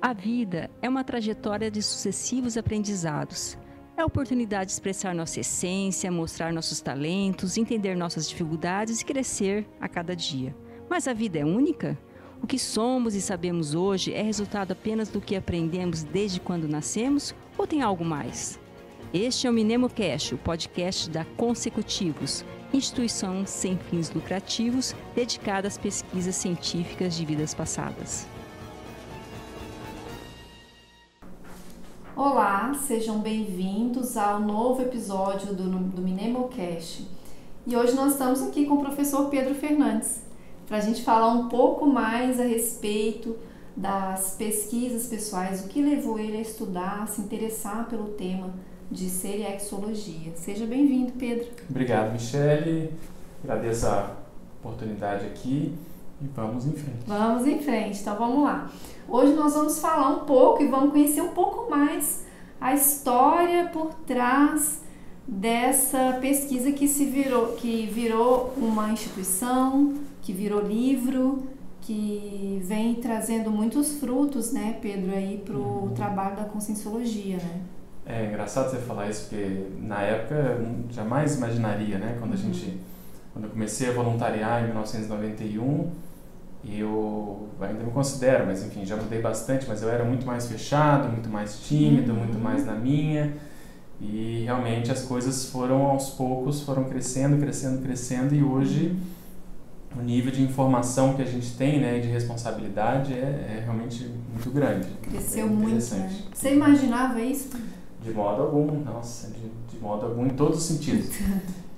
A vida é uma trajetória de sucessivos aprendizados. É a oportunidade de expressar nossa essência, mostrar nossos talentos, entender nossas dificuldades e crescer a cada dia. Mas a vida é única? O que somos e sabemos hoje é resultado apenas do que aprendemos desde quando nascemos ou tem algo mais? Este é o MinemoCast, o podcast da Consecutivos, instituição sem fins lucrativos dedicada às pesquisas científicas de vidas passadas. Olá, sejam bem-vindos ao novo episódio do MinemoCast. E hoje nós estamos aqui com o professor Pedro Fernandes, para a gente falar um pouco mais a respeito das pesquisas pessoais, o que levou ele a estudar, a se interessar pelo tema de seriexologia. Seja bem-vindo, Pedro. Obrigado, Michele. Agradeço a oportunidade aqui e vamos em frente. Vamos em frente, então vamos lá. Hoje nós vamos falar um pouco e vamos conhecer um pouco mais a história por trás dessa pesquisa que virou uma instituição, que virou livro, que vem trazendo muitos frutos, né, Pedro, aí para o trabalho da conscienciologia, né? É engraçado você falar isso, porque na época eu jamais imaginaria, né, quando eu comecei a voluntariar em 1991, eu ainda me considero, mas enfim, já mudei bastante, mas eu era muito mais fechado, muito mais tímido, muito mais na minha, e realmente as coisas foram aos poucos, foram crescendo, e hoje o nível de informação que a gente tem, né, de responsabilidade é realmente muito grande. Cresceu muito, né? Você imaginava isso? De modo algum, nossa, de modo algum, em todos os sentidos.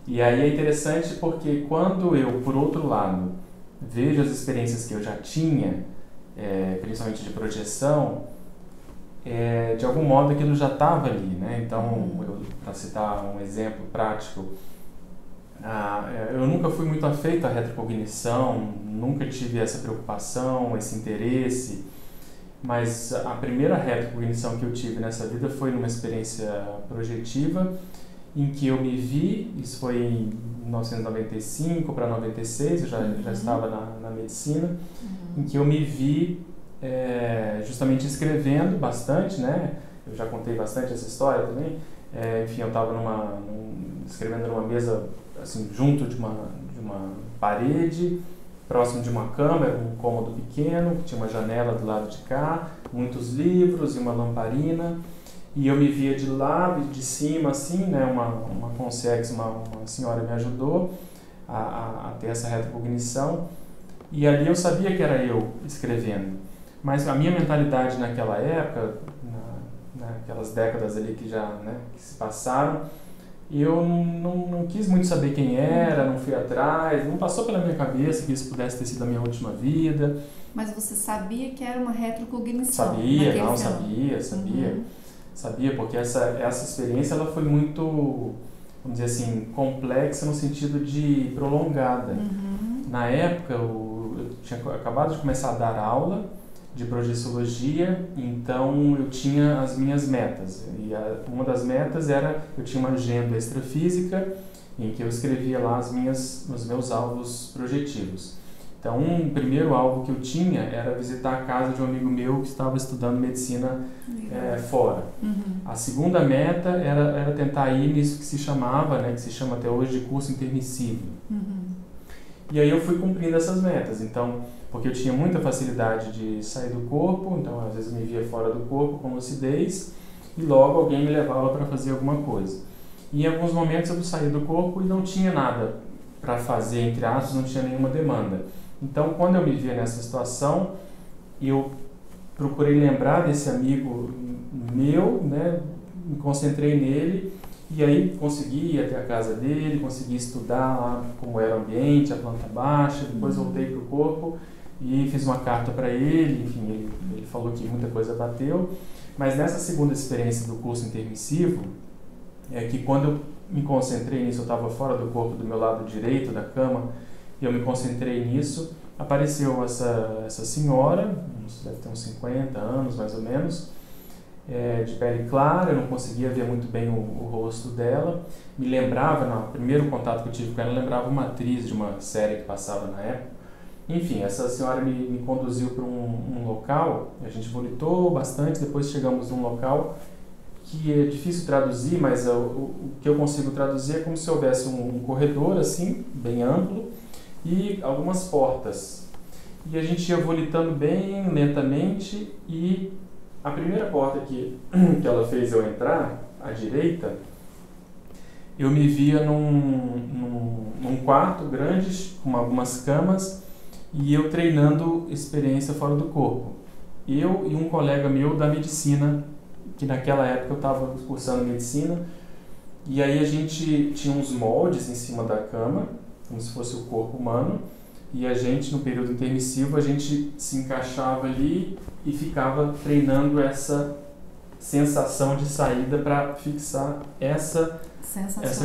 E aí é interessante porque quando eu, por outro lado, vejo as experiências que eu já tinha, principalmente de projeção, de algum modo aquilo já estava ali, né? Então, para citar um exemplo prático, eu nunca fui muito afeito à retrocognição, nunca tive essa preocupação, esse interesse, mas a primeira retrocognição que eu tive nessa vida foi numa experiência projetiva, em que eu me vi, isso foi em 1995 para 96, eu já estava na medicina, em que eu me vi justamente escrevendo bastante, né? Eu já contei bastante essa história também. Enfim, eu estava escrevendo numa mesa, assim, junto de uma parede, próximo de uma cama, era um cômodo pequeno, que tinha uma janela do lado de cá, muitos livros e uma lamparina. E eu me via de lado, de cima, assim, né? Uma concierge, uma senhora me ajudou a ter essa retrocognição. E ali eu sabia que era eu escrevendo. Mas a minha mentalidade naquela época, naquelas décadas ali que se passaram, eu não quis muito saber quem era, não fui atrás, não passou pela minha cabeça que isso pudesse ter sido a minha última vida. Mas você sabia que era uma retrocognição? Sabia, porque essa experiência ela foi muito, vamos dizer assim, complexa no sentido de prolongada. Na época, eu tinha acabado de começar a dar aula de projeciologia, então eu tinha as minhas metas. E uma das metas era, eu tinha uma agenda extrafísica em que eu escrevia lá os meus alvos projetivos. Então, um primeiro alvo que eu tinha era visitar a casa de um amigo meu que estava estudando medicina fora. A segunda meta era tentar ir nisso que se chamava, né, que se chama até hoje de curso intermissivo. E aí eu fui cumprindo essas metas, então, porque eu tinha muita facilidade de sair do corpo, então às vezes me via fora do corpo com lucidez e logo alguém me levava para fazer alguma coisa. E em alguns momentos eu saía do corpo e não tinha nada para fazer, entre aspas, não tinha nenhuma demanda. Então, quando eu me via nessa situação, eu procurei lembrar desse amigo meu, né, me concentrei nele e aí consegui ir até a casa dele, consegui estudar lá como era o ambiente, a planta baixa, depois voltei para o corpo e fiz uma carta para ele, enfim, ele falou que muita coisa bateu, mas nessa segunda experiência do curso intermissivo, que quando eu me concentrei nisso, eu estava fora do corpo, do meu lado direito da cama, e eu me concentrei nisso, apareceu essa senhora, deve ter uns 50 anos mais ou menos, de pele clara, eu não conseguia ver muito bem o rosto dela, me lembrava, no primeiro contato que eu tive com ela, lembrava uma atriz de uma série que passava na época, Enfim, essa senhora me conduziu para um local, a gente volitou bastante, depois chegamos num local que é difícil traduzir, mas o que eu consigo traduzir é como se houvesse um corredor assim, bem amplo, e algumas portas. E a gente ia volitando bem lentamente, e a primeira porta que ela fez eu entrar, à direita, eu me via num quarto grande, com algumas camas, e eu treinando experiência fora do corpo. Eu e um colega meu da medicina, que naquela época eu estava cursando medicina, e aí a gente tinha uns moldes em cima da cama, como se fosse o corpo humano, e a gente, no período intermissivo, a gente se encaixava ali e ficava treinando essa sensação de saída para fixar essa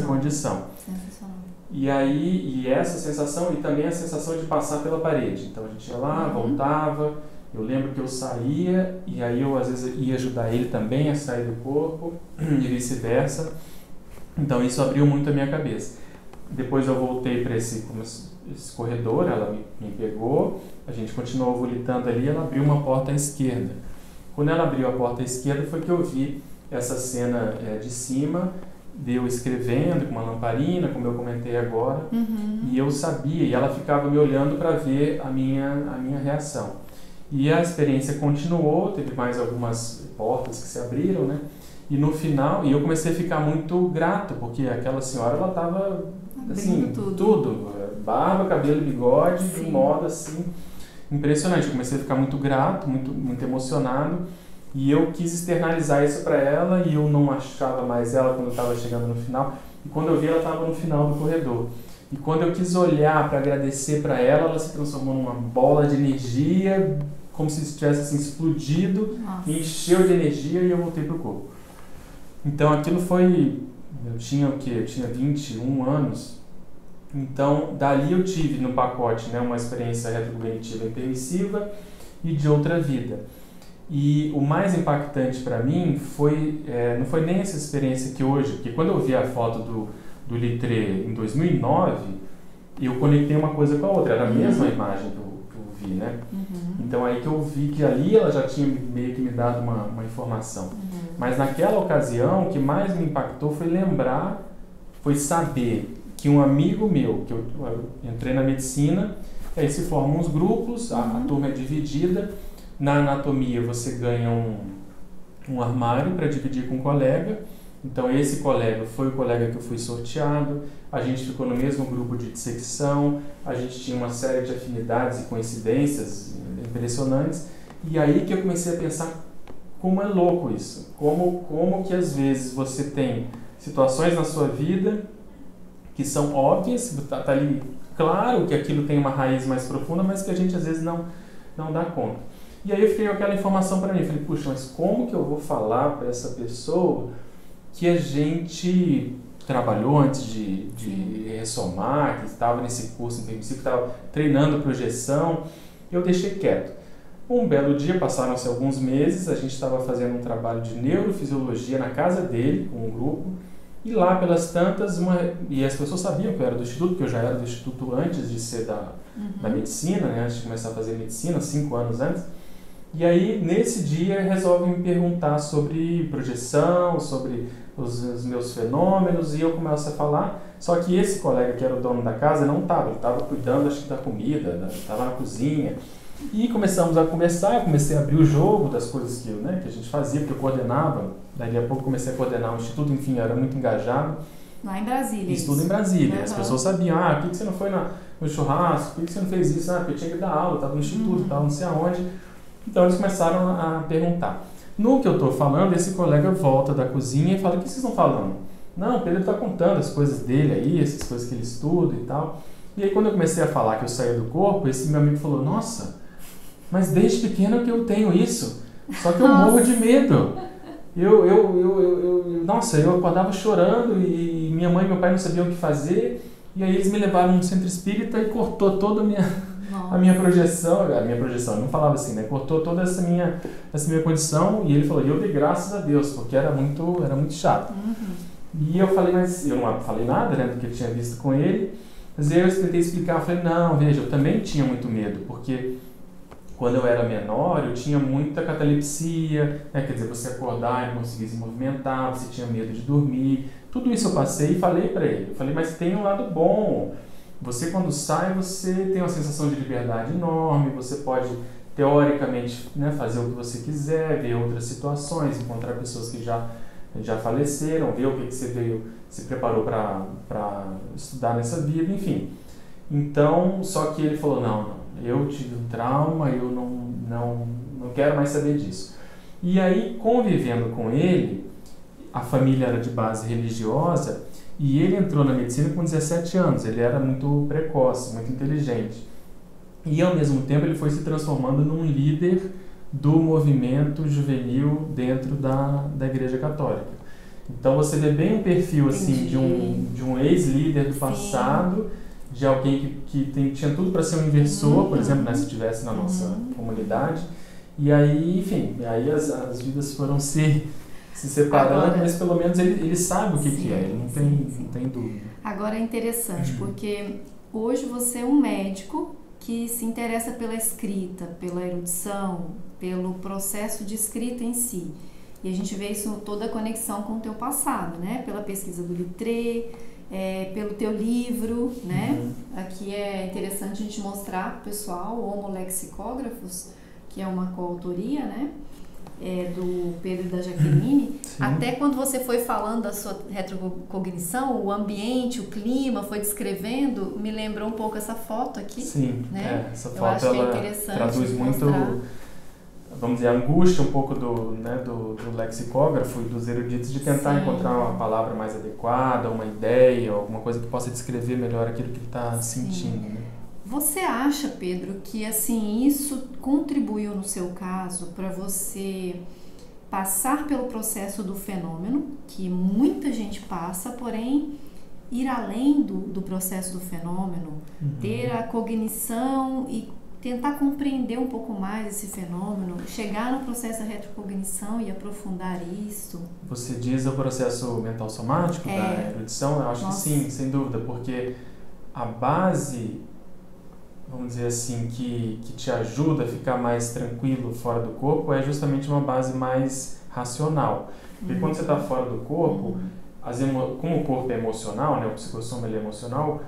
condição. Sensacional. E aí, e essa sensação, e também a sensação de passar pela parede. Então a gente ia lá, voltava, eu lembro que eu saía, e aí eu às vezes ia ajudar ele também a sair do corpo, e vice-versa. Então isso abriu muito a minha cabeça. Depois eu voltei para esse corredor, ela me pegou, a gente continuou volitando ali, ela abriu uma porta à esquerda. Quando ela abriu a porta à esquerda foi que eu vi essa cena de cima, de eu escrevendo com uma lamparina, como eu comentei agora, e eu sabia, e ela ficava me olhando para ver a minha reação. E a experiência continuou, teve mais algumas portas que se abriram, né? E no final, e eu comecei a ficar muito grato, porque aquela senhora, ela estava, assim, tudo, barba, cabelo, bigode, de um modo assim, impressionante. Eu comecei a ficar muito grato, muito emocionado, e eu quis externalizar isso para ela, e eu não achava mais ela quando eu estava chegando no final, e quando eu vi, ela estava no final do corredor. E quando eu quis olhar para agradecer para ela, ela se transformou numa bola de energia, como se tivesse assim, explodido, me encheu de energia, e eu voltei para o corpo. Então aquilo foi, eu tinha o quê? Eu tinha 21 anos, então dali eu tive no pacote, né, uma experiência retrocognitiva intermissiva e de outra vida. E o mais impactante para mim foi, não foi nem essa experiência que hoje, porque quando eu vi a foto do Littré em 2009, eu conectei uma coisa com a outra, era a mesma imagem que eu vi, né? Então aí que eu vi que ali ela já tinha meio que me dado uma informação. Mas naquela ocasião, o que mais me impactou foi saber que um amigo meu, que eu entrei na medicina, aí se formam uns grupos, a turma é dividida. Na anatomia você ganha um armário para dividir com um colega. Então esse colega foi o colega que eu fui sorteado, a gente ficou no mesmo grupo de dissecção, a gente tinha uma série de afinidades e coincidências impressionantes. E aí que eu comecei a pensar como é louco isso, como que às vezes você tem situações na sua vida que são óbvias, tá ali claro que aquilo tem uma raiz mais profunda, mas que a gente às vezes não dá conta. E aí eu fiquei com aquela informação para mim, falei, puxa, mas como que eu vou falar para essa pessoa que a gente trabalhou antes de ressomar, que estava nesse curso intermissivo, que estava treinando projeção, e eu deixei quieto. Um belo dia, passaram-se alguns meses, a gente estava fazendo um trabalho de neurofisiologia na casa dele, com um grupo, e lá pelas tantas, e as pessoas sabiam que eu era do Instituto, porque eu já era do Instituto antes de ser da medicina, né, antes de começar a fazer medicina, 5 anos antes. E aí, nesse dia, resolvem me perguntar sobre projeção, sobre os meus fenômenos, e eu começo a falar. Só que esse colega, que era o dono da casa, não estava, ele estava cuidando, acho que da comida, estava na cozinha. E começamos a conversar, eu comecei a abrir o jogo das coisas que a gente fazia, porque eu coordenava, daí a pouco comecei a coordenar o instituto, enfim, eu era muito engajado. Lá em Brasília. Estudo em Brasília. As pessoas sabiam, por que você não foi no churrasco, por que você não fez isso? Porque eu tinha que dar aula, estava no instituto, estava não sei aonde. Então eles começaram a perguntar. No que eu estou falando, esse colega volta da cozinha e fala, o que vocês estão falando? Não, o Pedro está contando as coisas dele aí, essas coisas que ele estuda e tal. E aí quando eu comecei a falar que eu saía do corpo, esse meu amigo falou, nossa, mas desde pequeno que eu tenho isso, só que eu morro de medo. Nossa, eu acordava chorando e minha mãe e meu pai não sabiam o que fazer, e aí eles me levaram num centro espírita e cortou toda a minha projeção, não falava assim, né? Cortou toda essa minha condição, e ele falou, e eu dei graças a Deus, porque era muito chato. E eu falei, mas eu não falei nada, né, do que eu tinha visto com ele, Mas aí eu tentei explicar, eu falei, não, veja, eu também tinha muito medo, porque quando eu era menor, eu tinha muita catalepsia, né? Quer dizer, você acordar e não conseguir se movimentar, você tinha medo de dormir. Tudo isso eu passei e falei para ele. Eu falei, mas tem um lado bom. Você, quando sai, você tem uma sensação de liberdade enorme, você pode, teoricamente, né, fazer o que você quiser, ver outras situações, encontrar pessoas que já faleceram, ver o que você se preparou para estudar nessa vida, enfim. Então, só que ele falou, não, eu tive um trauma, eu não quero mais saber disso. E aí, convivendo com ele, a família era de base religiosa e ele entrou na medicina com 17 anos, ele era muito precoce, muito inteligente. E ao mesmo tempo ele foi se transformando num líder do movimento juvenil dentro da Igreja Católica. Então você vê bem um perfil assim, de um ex-líder do passado, de alguém que tinha tudo para ser um inversor, por exemplo, né, se estivesse na nossa comunidade. E aí, enfim, aí as vidas foram se separando, agora, mas pelo menos ele sabe o que é, ele não tem dúvida. Agora é interessante, porque hoje você é um médico que se interessa pela escrita, pela erudição, pelo processo de escrita em si. E a gente vê isso toda a conexão com o teu passado, né? Pela pesquisa do Littré, pelo teu livro, né? Aqui é interessante a gente mostrar para o pessoal o Homo Lexicógrafos, que é uma coautoria, né? Do Pedro e da Jaqueline. Até quando você foi falando da sua retrocognição, o ambiente, o clima, foi descrevendo, me lembrou um pouco essa foto aqui. Sim, né? Essa foto ela traduz muito, vamos dizer, a angústia um pouco do lexicógrafo e dos eruditos de tentar encontrar uma palavra mais adequada, uma ideia, alguma coisa que possa descrever melhor aquilo que ele está sentindo. Né? Você acha, Pedro, que assim isso contribuiu no seu caso para você passar pelo processo do fenômeno, que muita gente passa, porém ir além do processo do fenômeno, ter a cognição e tentar compreender um pouco mais esse fenômeno, chegar no processo da retrocognição e aprofundar isso? Você diz o processo mental somático da erudição? Eu acho que sim, sem dúvida, porque a base, vamos dizer assim, que te ajuda a ficar mais tranquilo fora do corpo é justamente uma base mais racional. Porque quando você está fora do corpo, como o corpo é emocional, né, o psicossoma ele é emocional,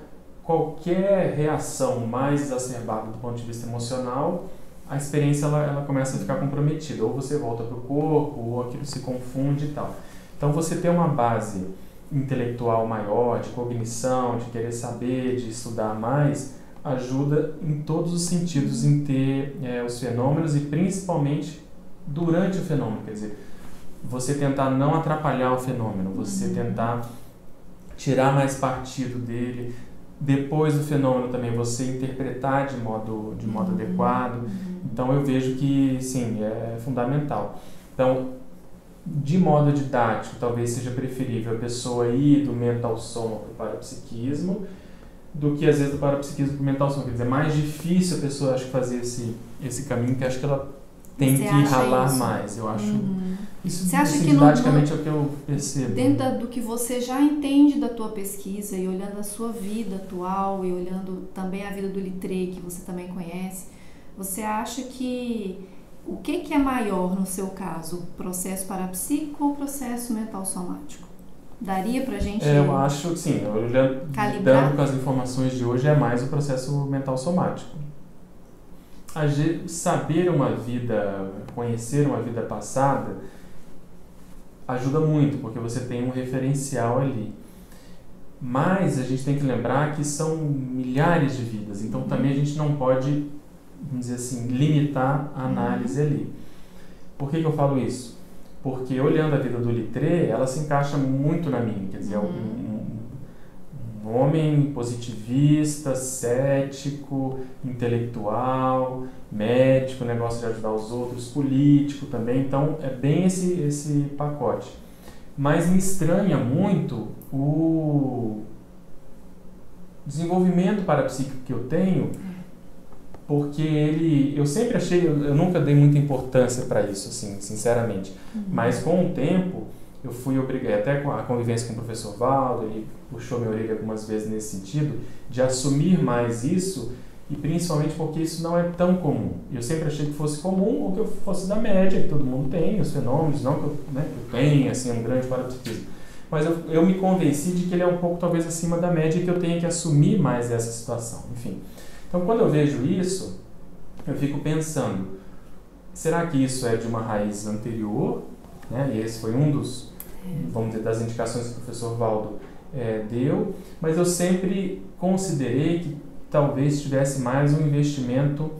qualquer reação mais exacerbada do ponto de vista emocional, a experiência ela começa a ficar comprometida. Ou você volta para o corpo, ou aquilo se confunde e tal. Então você ter uma base intelectual maior, de cognição, de querer saber, de estudar mais, ajuda em todos os sentidos em ter os fenômenos e principalmente durante o fenômeno. Quer dizer, você tentar não atrapalhar o fenômeno, você tentar tirar mais partido dele. Depois do fenômeno também você interpretar de modo adequado. Então eu vejo que sim, é fundamental. Então, de modo didático, talvez seja preferível a pessoa ir do mental soma para o parapsiquismo do que às vezes do parapsiquismo para o mental soma. Quer dizer, é mais difícil a pessoa, acho, fazer esse caminho, que acho que ela tem que ralar mais. Eu acho isso, você acha que didaticamente é o que eu percebo. Dentro do que você já entende da tua pesquisa e olhando a sua vida atual e olhando também a vida do Littré, que você também conhece, você acha que o que é maior no seu caso, o processo parapsíquico ou o processo mental somático? Daria pra gente eu acho que sim, lidando com as informações de hoje, é mais o processo mental somático. Saber uma vida, conhecer uma vida passada, ajuda muito, porque você tem um referencial ali. Mas a gente tem que lembrar que são milhares de vidas, então também a gente não pode, vamos dizer assim, limitar a análise ali. Por que eu falo isso? Porque olhando a vida do Littré, ela se encaixa muito na minha, quer dizer, um homem positivista, cético, intelectual, médico, negócio de ajudar os outros, político também, então é bem esse pacote. Mas me estranha muito o desenvolvimento parapsíquico que eu tenho, porque eu sempre achei, eu nunca dei muita importância para isso, assim, sinceramente, mas com o tempo eu fui obrigado, até com a convivência com o professor Valdo, ele puxou minha orelha algumas vezes nesse sentido, de assumir mais isso, e principalmente porque isso não é tão comum. Eu sempre achei que fosse comum ou que eu fosse da média, que todo mundo tem, os fenômenos, não que eu, né, que eu tenha assim, um grande parapsiquismo. Mas eu me convenci de que ele é um pouco talvez acima da média e que eu tenha que assumir mais essa situação. Enfim. Então quando eu vejo isso, eu fico pensando, será que isso é de uma raiz anterior? Né? E esse foi um dos, vamos dizer, das indicações que o professor Valdo deu, mas eu sempre considerei que talvez tivesse mais um investimento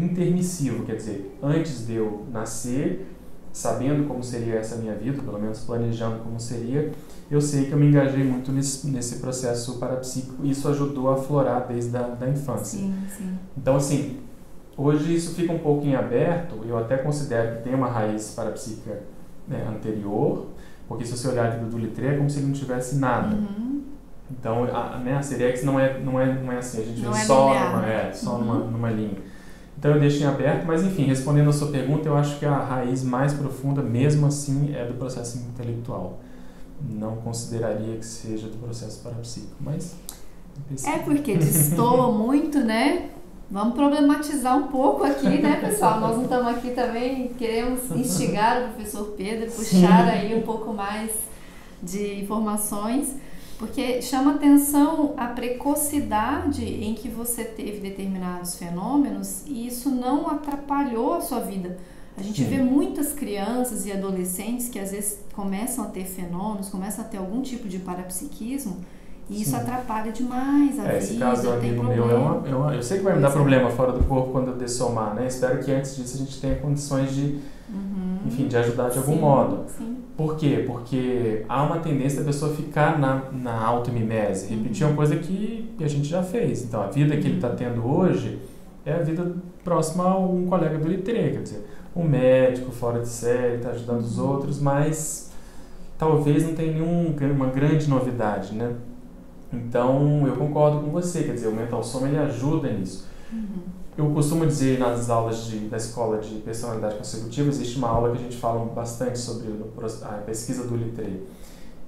intermissivo, quer dizer, antes de eu nascer, sabendo como seria essa minha vida, pelo menos planejando como seria, eu sei que eu me engajei muito nesse processo parapsíquico e isso ajudou a aflorar desde a infância. Sim, sim. Então, assim, hoje isso fica um pouco em aberto, eu até considero que tem uma raiz parapsíquica anterior, porque se você olhar a vida do Littré é como se ele não tivesse nada. Uhum. Então, a Sirex não é assim, a gente não vê é só, linear. numa linha. Então eu deixo em aberto, mas enfim, respondendo a sua pergunta, eu acho que a raiz mais profunda, mesmo assim, é do processo intelectual. Não consideraria que seja do processo parapsíquico, mas... porque destoa muito, né? Vamos problematizar um pouco aqui, né, pessoal? Nós não estamos aqui também, queremos instigar o professor Pedro, puxar aí um pouco mais de informações, porque chama atenção a precocidade em que você teve determinados fenômenos e isso não atrapalhou a sua vida. A gente vê muitas crianças e adolescentes que às vezes começam a ter fenômenos, começam a ter algum tipo de parapsiquismo e isso atrapalha demais a vida. Esse caso do amigo meu eu sei que vai me dar problema fora do corpo quando eu dessomar, né? Espero que antes disso a gente tenha condições de, enfim, de ajudar de algum modo. Sim. Por quê? Porque há uma tendência da pessoa ficar na auto-mimese, repetir uma coisa que a gente já fez. Então, a vida que ele está tendo hoje é a vida próxima a um colega do Littré, quer dizer, um médico fora de série, está ajudando os outros, mas talvez não tenha nenhuma grande novidade, né? Então, eu concordo com você, quer dizer, o Mental Soma ele ajuda nisso. Eu costumo dizer nas aulas da escola de personalidade consecutiva, existe uma aula que a gente fala bastante sobre a pesquisa do Littré.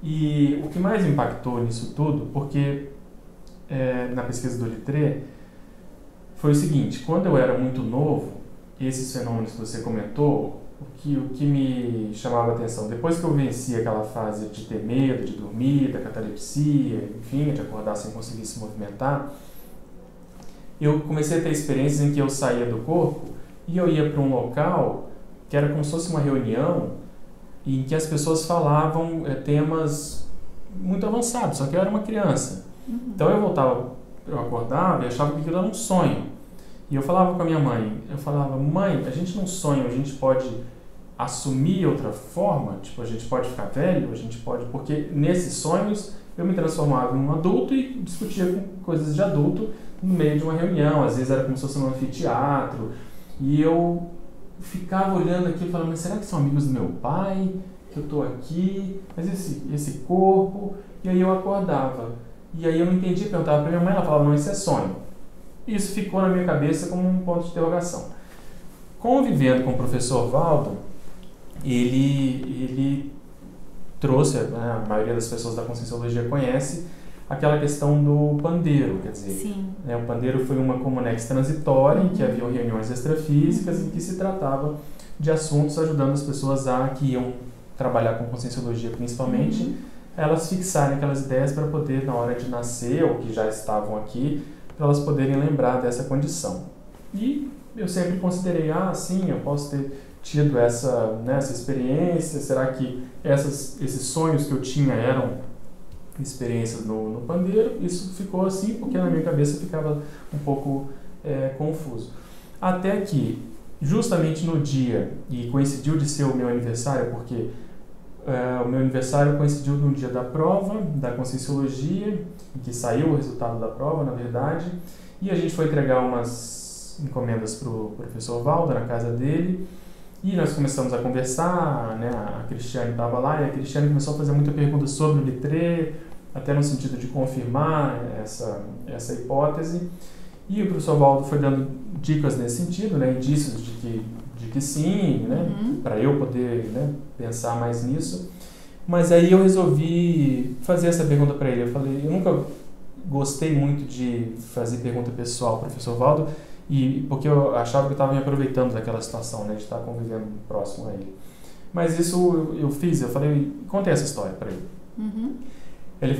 E o que mais me impactou nisso tudo, porque na pesquisa do Littré, foi o seguinte, quando eu era muito novo, esses fenômenos que você comentou, o que me chamava a atenção, depois que eu venci aquela fase de ter medo, de dormir, da catalepsia, enfim, de acordar sem conseguir se movimentar, eu comecei a ter experiências em que eu saía do corpo e eu ia para um local que era como se fosse uma reunião em que as pessoas falavam temas muito avançados, só que eu era uma criança. Então eu acordava e achava que aquilo era um sonho. E eu falava com a minha mãe, mãe, a gente não sonha, a gente pode assumir outra forma, tipo, a gente pode ficar velho, a gente pode... Porque nesses sonhos eu me transformava em um adulto e discutia com coisas de adulto no meio de uma reunião, às vezes era como se fosse um anfiteatro, e eu ficava olhando aqui e falando, mas será que são amigos do meu pai, que eu estou aqui, mas esse corpo, e aí eu acordava, e aí eu não entendia, perguntava para minha mãe, ela falava, não, isso é sonho. Isso ficou na minha cabeça como um ponto de interrogação. Convivendo com o professor Valdo, ele trouxe, né, a maioria das pessoas da Conscienciologia conhece, aquela questão do pandeiro, quer dizer, né, o pandeiro foi uma comunex transitória em que haviam reuniões extrafísicas em que se tratava de assuntos ajudando as pessoas que iam trabalhar com Conscienciologia principalmente, elas fixarem aquelas ideias para poder, na hora de nascer, ou que já estavam aqui, para elas poderem lembrar dessa condição. E eu sempre considerei, sim, eu posso ter tido essa experiência, será que esses sonhos que eu tinha eram experiências no pandeiro? Isso ficou assim, porque na minha cabeça ficava um pouco confuso. Até que, justamente no dia, e coincidiu de ser o meu aniversário, porque o meu aniversário coincidiu no dia da prova, da Conscienciologia, em que saiu o resultado da prova, na verdade, e a gente foi entregar umas encomendas para o professor Valdo, na casa dele, e nós começamos a conversar, né? A Cristiane estava lá, e a Cristiane começou a fazer muita pergunta sobre o Littré, até no sentido de confirmar essa hipótese, e o professor Valdo foi dando dicas nesse sentido, né? Indícios de que sim, né? Para eu poder, né, pensar mais nisso. Mas aí eu resolvi fazer essa pergunta para ele. Eu falei, eu nunca gostei muito de fazer pergunta pessoal para o professor Valdo, porque eu achava que eu estava me aproveitando daquela situação, né, de estar convivendo próximo a ele. Mas isso eu fiz, eu falei, contei essa história para ele. Uhum. Ele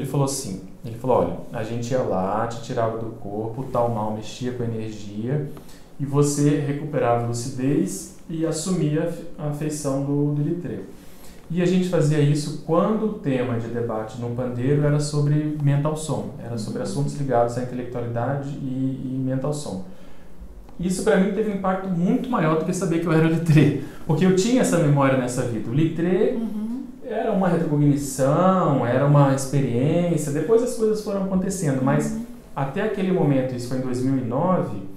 falou assim, olha, a gente ia lá, te tirava do corpo, o tal mal mexia com a energia, e você recuperava a lucidez e assumia a feição do Littré. E a gente fazia isso quando o tema de debate no pandeiro era sobre mental som, era sobre assuntos ligados à intelectualidade e mental som. Isso para mim teve um impacto muito maior do que saber que eu era Littré, porque eu tinha essa memória nessa vida. O Littré era uma retrocognição, era uma experiência, depois as coisas foram acontecendo, mas até aquele momento, isso foi em 2009,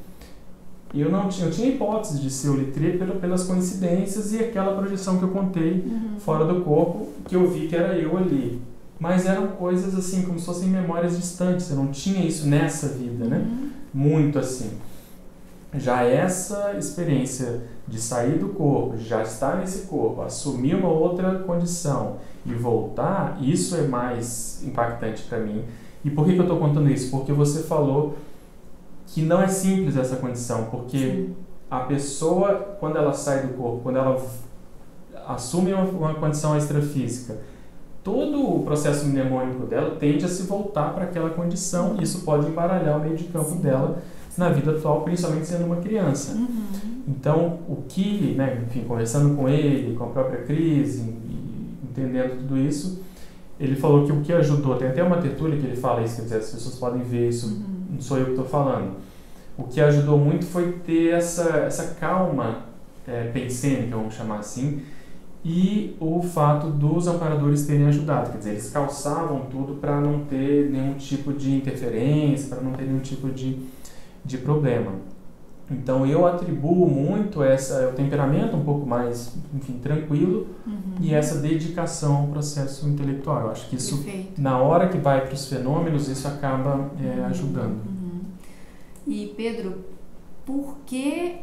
eu tinha hipótese de ser o Littré pelas coincidências e aquela projeção que eu contei fora do corpo, que eu vi que era eu ali. Mas eram coisas assim, como se fossem memórias distantes, eu não tinha isso nessa vida, né? Muito assim. Já essa experiência de sair do corpo, de já estar nesse corpo, assumir uma outra condição e voltar, isso é mais impactante para mim. E por que eu estou contando isso? Porque você falou que não é simples essa condição, porque a pessoa, quando ela sai do corpo, quando ela assume uma condição extrafísica, todo o processo mnemônico dela tende a se voltar para aquela condição, e isso pode embaralhar o meio de campo dela na vida atual, principalmente sendo uma criança. Então, o que, né, enfim, conversando com ele, com a própria crise, entendendo tudo isso, ele falou que o que ajudou, tem até uma tertúlia que ele fala isso, quer dizer, as pessoas podem ver isso, não sou eu que estou falando. O que ajudou muito foi ter essa calma pensênica, vamos chamar assim, e o fato dos amparadores terem ajudado, quer dizer, eles calçavam tudo para não ter nenhum tipo de interferência, para não ter nenhum tipo de problema. Então eu atribuo muito o temperamento um pouco mais, enfim, tranquilo, e essa dedicação ao processo intelectual. Eu acho que isso, na hora que vai para os fenômenos, isso acaba ajudando. E Pedro, por que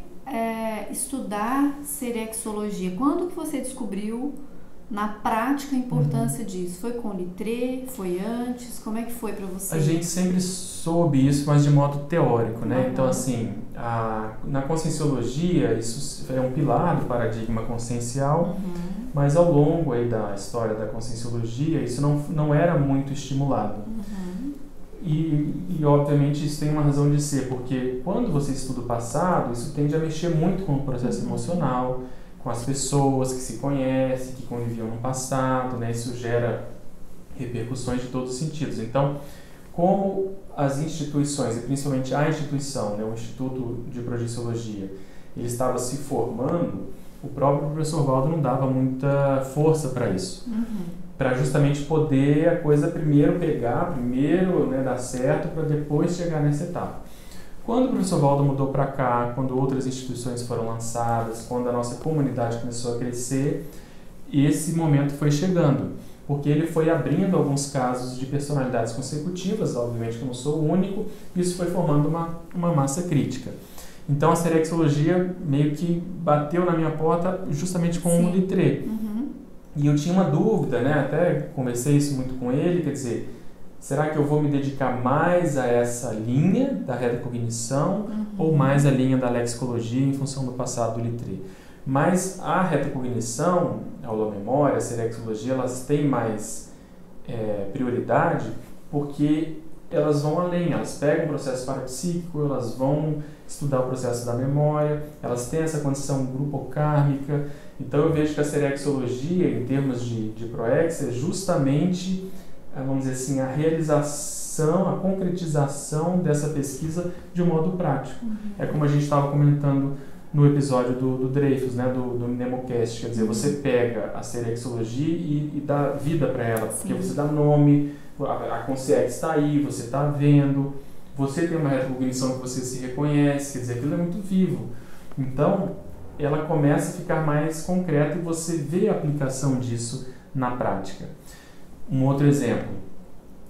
estudar serexologia? Quando que você descobriu na prática a importância disso? Foi com o Littré? Foi antes? Como é que foi para você? A gente sempre soube isso, mas de modo teórico, né? Então, assim, na conscienciologia, isso é um pilar do paradigma consciencial, mas ao longo aí da história da conscienciologia, isso não era muito estimulado. E, obviamente, isso tem uma razão de ser, porque quando você estuda o passado, isso tende a mexer muito com o processo emocional, com as pessoas que se conhecem, que conviviam no passado, né? Isso gera repercussões de todos os sentidos. Então, como as instituições, e principalmente a instituição, né, o Instituto de Projeciologia, ele estava se formando, o próprio professor Valdo não dava muita força para isso. Para justamente poder a coisa primeiro pegar, né, dar certo, para depois chegar nessa etapa. Quando o professor Valdo mudou para cá, quando outras instituições foram lançadas, quando a nossa comunidade começou a crescer, esse momento foi chegando, porque ele foi abrindo alguns casos de personalidades consecutivas, obviamente que eu não sou o único, e isso foi formando uma massa crítica. Então a serexologia meio que bateu na minha porta justamente com o Littré. E eu tinha uma dúvida, né? Até conversei isso muito com ele, quer dizer, será que eu vou me dedicar mais a essa linha da retrocognição ou mais a linha da lexicologia em função do passado do Littré? Mas a retrocognição, a holomemória, a serexologia, elas têm mais prioridade porque elas vão além, elas pegam o processo parapsíquico, elas vão estudar o processo da memória, elas têm essa condição grupocármica. Então eu vejo que a serexologia, em termos de proex, é justamente, vamos dizer assim, a realização, a concretização dessa pesquisa de um modo prático. É como a gente estava comentando no episódio do Dreyfus, né, do Mnemocast, quer dizer, você pega a serexologia e dá vida para ela, porque você dá nome, a consciência está aí, você está vendo, você tem uma retrocognição que você se reconhece, quer dizer, aquilo é muito vivo. Então, ela começa a ficar mais concreta e você vê a aplicação disso na prática. Um outro exemplo,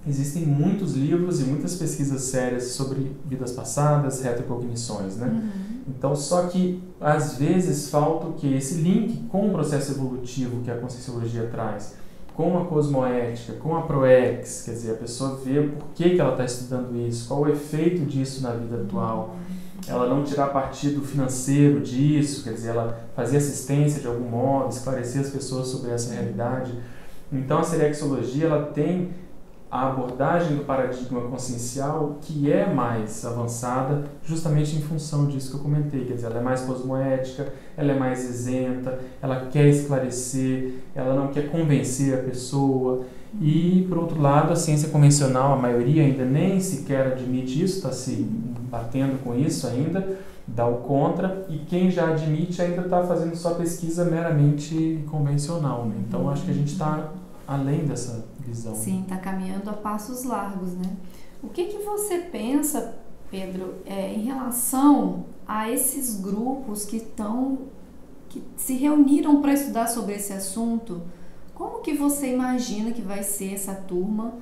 existem muitos livros e muitas pesquisas sérias sobre vidas passadas, retrocognições, né? Então, só que às vezes falta o quê? Esse link com o processo evolutivo que a conscienciologia traz. com a cosmoética, com a proex, quer dizer, a pessoa vê por que ela está estudando isso, qual o efeito disso na vida atual. Ela não tirar partido financeiro disso, quer dizer, ela fazer assistência de algum modo, esclarecer as pessoas sobre essa realidade. Então a serexologia ela tem a abordagem do paradigma consciencial que é mais avançada justamente em função disso que eu comentei, quer dizer, ela é mais cosmoética, ela é mais isenta, ela quer esclarecer, ela não quer convencer a pessoa. E, por outro lado, a ciência convencional, a maioria ainda nem sequer admite isso, está se batendo com isso ainda, dá o contra, e quem já admite ainda está fazendo só pesquisa meramente convencional, né? Então, acho que a gente está além dessa visão. Sim, está caminhando a passos largos, né? O que você pensa, Pedro, em relação a esses grupos que se reuniram para estudar sobre esse assunto? Como que você imagina que vai ser essa turma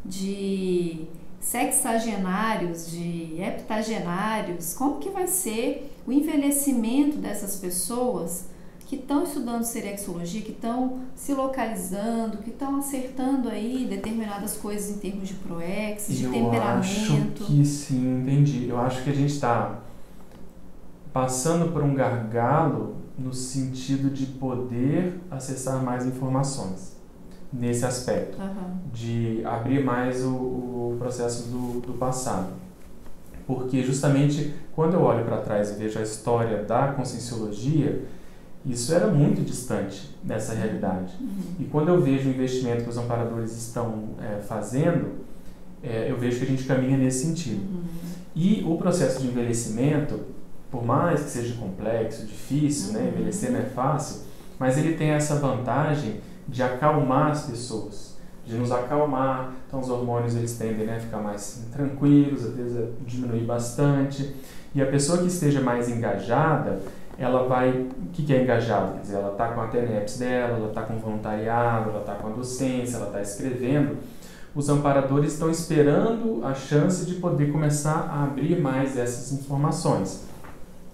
de sexagenários, de heptagenários? Como que vai ser o envelhecimento dessas pessoas que estão estudando serexologia, que estão se localizando, que estão acertando aí determinadas coisas em termos de proex, de temperamento? Eu acho que sim, entendi. Eu acho que a gente está passando por um gargalo no sentido de poder acessar mais informações nesse aspecto, de abrir mais o processo do passado. Porque justamente quando eu olho para trás e vejo a história da conscienciologia, isso era muito distante dessa realidade. E quando eu vejo o investimento que os amparadores estão fazendo, eu vejo que a gente caminha nesse sentido. E o processo de envelhecimento, por mais que seja complexo, difícil, né? Envelhecer não é fácil, mas ele tem essa vantagem de acalmar as pessoas, de nos acalmar. Então os hormônios eles tendem a ficar mais tranquilos, às vezes a diminuir bastante. E a pessoa que esteja mais engajada, ela vai... O que é engajada? Quer dizer, ela está com a TENEPS dela, ela está com voluntariado, ela está com a docência, ela está escrevendo. Os amparadores estão esperando a chance de poder começar a abrir mais essas informações.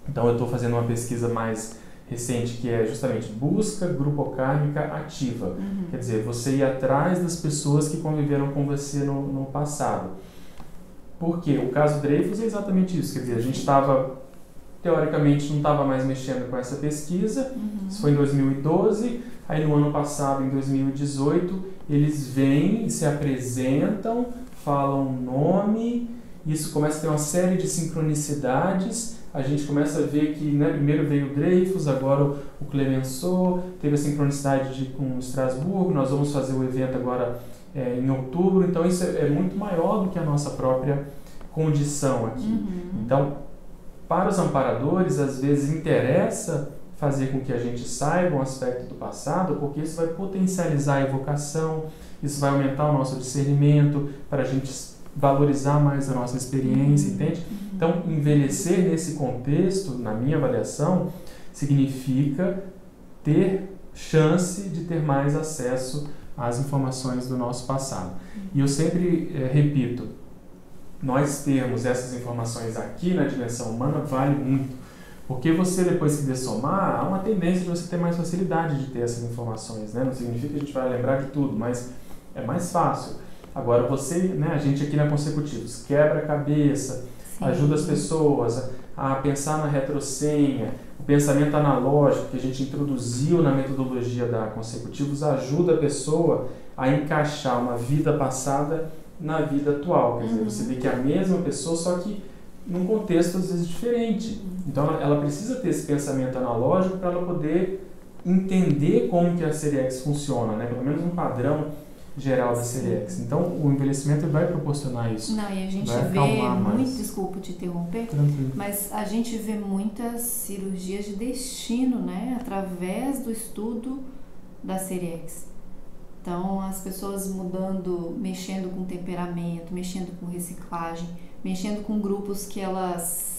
Então eu estou fazendo uma pesquisa mais recente que é justamente busca grupocármica ativa. Quer dizer, você ir atrás das pessoas que conviveram com você no passado. Por quê? O caso Dreyfus é exatamente isso. Quer dizer, a gente estava, teoricamente, não estava mais mexendo com essa pesquisa. Isso foi em 2012. Aí no ano passado, em 2018, eles vêm, se apresentam, falam o nome. Isso começa a ter uma série de sincronicidades. A gente começa a ver que, né, primeiro veio o Dreyfus, agora o Clemenceau, teve a sincronicidade com Estrasburgo, nós vamos fazer o evento agora em outubro, então isso é muito maior do que a nossa própria condição aqui. Então, para os amparadores, às vezes interessa fazer com que a gente saiba um aspecto do passado, porque isso vai potencializar a evocação, isso vai aumentar o nosso discernimento, para a gente valorizar mais a nossa experiência, entende? Então, envelhecer nesse contexto, na minha avaliação, significa ter chance de ter mais acesso às informações do nosso passado. E eu sempre repito, nós termos essas informações aqui na dimensão humana vale muito, porque você, depois que dessomar, há uma tendência de você ter mais facilidade de ter essas informações, né? Não significa que a gente vai lembrar de tudo, mas é mais fácil. Agora você, né, a gente aqui na Consecutivos, quebra a cabeça, ajuda as pessoas a pensar na retrosenha, o pensamento analógico que a gente introduziu na metodologia da Consecutivos ajuda a pessoa a encaixar uma vida passada na vida atual. Quer dizer, você vê que é a mesma pessoa, só que num contexto às vezes diferente. Então ela precisa ter esse pensamento analógico para ela poder entender como que a Seriex funciona, né? Pelo menos um padrão geral da Seriex. Então, o envelhecimento vai proporcionar isso. Não, e a gente vê desculpa te interromper, mas a gente vê muitas cirurgias de destino, né? Através do estudo da Seriex. Então, as pessoas mudando, mexendo com temperamento, mexendo com reciclagem, mexendo com grupos que elas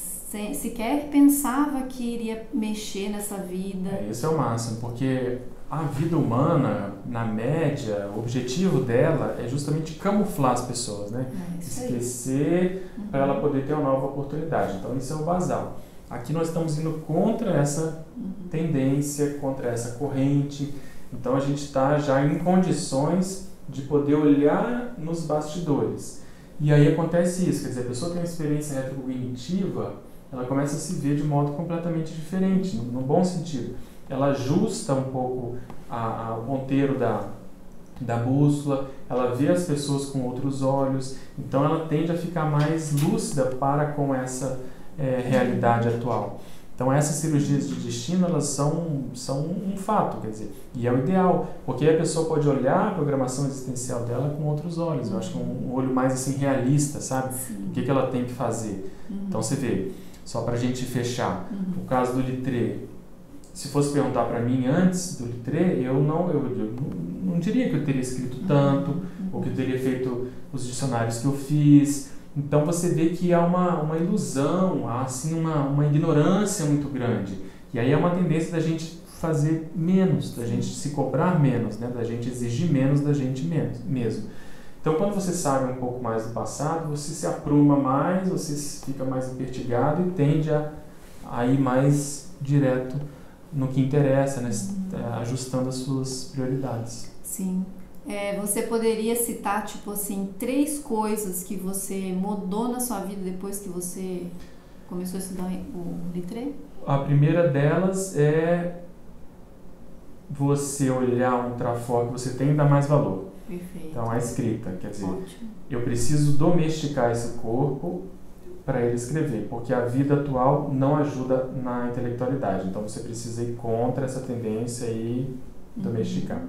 sequer pensava que iria mexer nessa vida. Isso é o máximo, porque a vida humana, na média, o objetivo dela é justamente camuflar as pessoas, né? Esquecer para ela poder ter uma nova oportunidade. Então, isso é o basal. Aqui nós estamos indo contra essa tendência, contra essa corrente, Então a gente está já em condições de poder olhar nos bastidores. E aí acontece isso, quer dizer, a pessoa tem uma experiência retrocognitiva, ela começa a se ver de modo completamente diferente, no bom sentido. Ela ajusta um pouco o ponteiro da bússola, ela vê as pessoas com outros olhos, então ela tende a ficar mais lúcida para com essa realidade atual. Então essas cirurgias de destino, elas são um fato, quer dizer, e é o ideal, porque aí a pessoa pode olhar a programação existencial dela com outros olhos, eu acho que um olho mais assim realista, sabe? Sim. O que ela tem que fazer. Então você vê, só para a gente fechar, o caso do Littré, se fosse perguntar para mim antes do Littré, eu não diria que eu teria escrito tanto, ou que eu teria feito os dicionários que eu fiz. Então você vê que há uma ilusão, há assim uma ignorância muito grande. E aí é uma tendência da gente fazer menos, da gente se cobrar menos, né? Da gente exigir menos da gente mesmo. Então quando você sabe um pouco mais do passado, você se apruma mais, você fica mais impertigado e tende a ir mais direto no que interessa, né? Ajustando as suas prioridades. Sim. Você poderia citar, tipo assim, 3 coisas que você mudou na sua vida depois que você começou a estudar o Littré? A primeira delas é você olhar um trafó que você tem e dar mais valor. Perfeito. Então, a escrita, quer dizer, Ótimo. eu preciso domesticar esse corpo para ele escrever, porque a vida atual não ajuda na intelectualidade. Então, você precisa ir contra essa tendência e domesticar.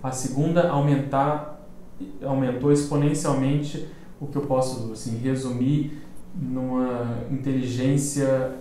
A segunda, aumentou exponencialmente o que eu posso assim, resumir numa inteligência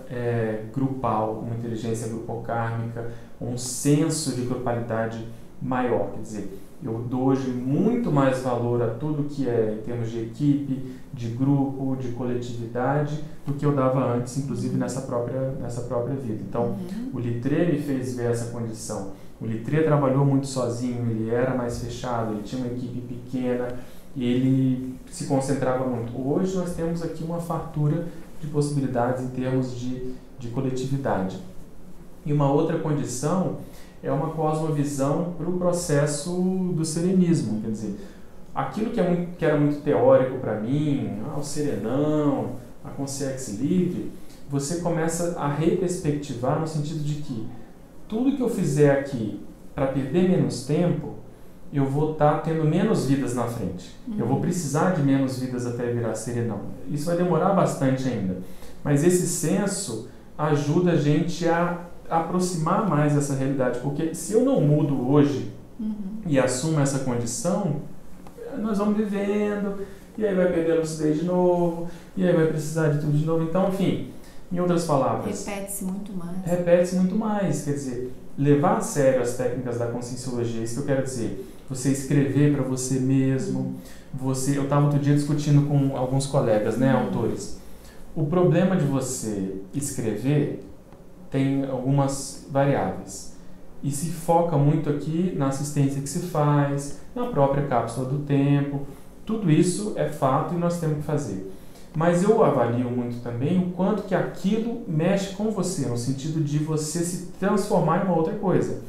grupal, uma inteligência grupocármica, um senso de grupalidade maior. Quer dizer, eu dou hoje muito mais valor a tudo que é em termos de equipe, de grupo, de coletividade, do que eu dava antes, inclusive nessa própria vida. Então, o Littré me fez ver essa condição. O Littré trabalhou muito sozinho, ele era mais fechado, ele tinha uma equipe pequena, e ele se concentrava muito. Hoje nós temos aqui uma fartura de possibilidades em termos de coletividade. E uma outra condição é uma cosmovisão para o processo do serenismo, quer dizer, aquilo que era muito teórico para mim, o serenão, a consciência livre, você começa a reperspectivar no sentido de que tudo que eu fizer aqui para perder menos tempo, eu vou estar tendo menos vidas na frente. Eu vou precisar de menos vidas até virar serenão. Isso vai demorar bastante ainda. Mas esse senso ajuda a gente a aproximar mais dessa realidade. Porque se eu não mudo hoje e assumo essa condição, nós vamos vivendo, e aí vai perder a lucidez de novo, e aí vai precisar de tudo de novo. Então, enfim, em outras palavras... Repete-se muito mais. Repete-se muito mais. Quer dizer, levar a sério as técnicas da conscienciologia, isso que eu quero dizer. Você escrever para você mesmo. Eu estava outro dia discutindo com alguns colegas, né, autores. O problema de você escrever tem algumas variáveis. E se foca muito aqui na assistência que se faz, na própria cápsula do tempo. Tudo isso é fato e nós temos que fazer. Mas eu avalio muito também o quanto que aquilo mexe com você, no sentido de você se transformar em uma outra coisa.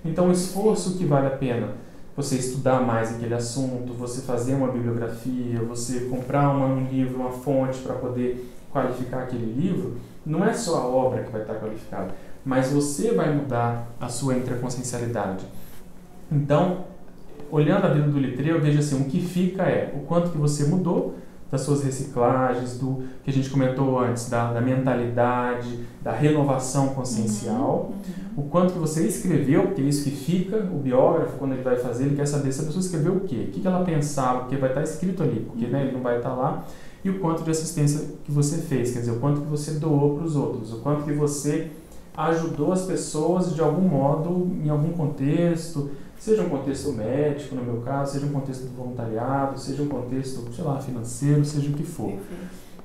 Então, o esforço que vale a pena, você estudar mais aquele assunto, você fazer uma bibliografia, você comprar um livro, uma fonte para poder qualificar aquele livro, não é só a obra que vai estar qualificada, mas você vai mudar a sua intraconsciencialidade. Então, olhando a vida do Littré, eu vejo assim, o que fica é o quanto que você mudou das suas reciclagens, do que a gente comentou antes, da mentalidade, da renovação consciencial, o quanto que você escreveu, porque é isso que fica, o biógrafo, quando ele vai fazer, ele quer saber se a pessoa escreveu o quê, o que ela pensava, porque vai estar escrito ali, porque né, ele não vai estar lá, e o quanto de assistência que você fez, quer dizer, o quanto que você doou para os outros, o quanto que você ajudou as pessoas de algum modo, em algum contexto, seja um contexto médico, no meu caso, seja um contexto do voluntariado, seja um contexto, sei lá, financeiro, seja o que for.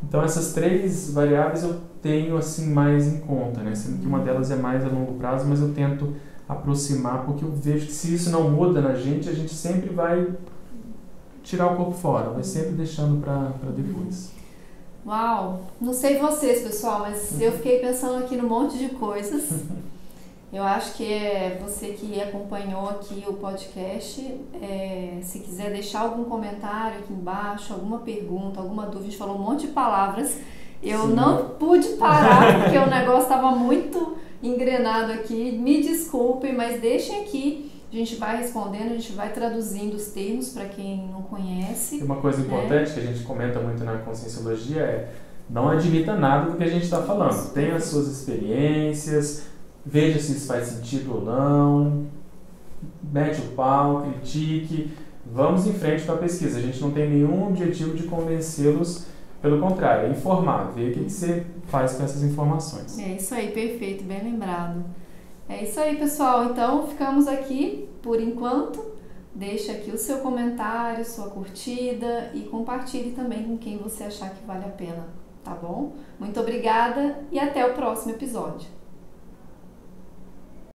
Então, essas 3 variáveis eu tenho, assim, mais em conta, né? Sendo que uma delas é mais a longo prazo, mas eu tento aproximar, porque eu vejo que se isso não muda na gente, a gente sempre vai tirar o corpo fora, vai sempre deixando para depois. Uau! Não sei vocês, pessoal, mas eu fiquei pensando aqui num monte de coisas. Eu acho que você que acompanhou aqui o podcast, se quiser deixar algum comentário aqui embaixo, alguma pergunta, alguma dúvida, a gente falou um monte de palavras. Eu Sim. não pude parar porque o negócio estava muito engrenado aqui. Me desculpem, mas deixem aqui. A gente vai respondendo, a gente vai traduzindo os termos para quem não conhece. E uma coisa importante que a gente comenta muito na Conscienciologia é: não admita nada do que a gente está falando. Tenha as suas experiências, veja se isso faz sentido ou não, mete o pau, critique, vamos em frente com a pesquisa. A gente não tem nenhum objetivo de convencê-los, pelo contrário, é informar, ver o que você faz com essas informações. É isso aí, perfeito, bem lembrado. É isso aí, pessoal. Então, ficamos aqui por enquanto. Deixa aqui o seu comentário, sua curtida e compartilhe também com quem você achar que vale a pena, tá bom? Muito obrigada e até o próximo episódio.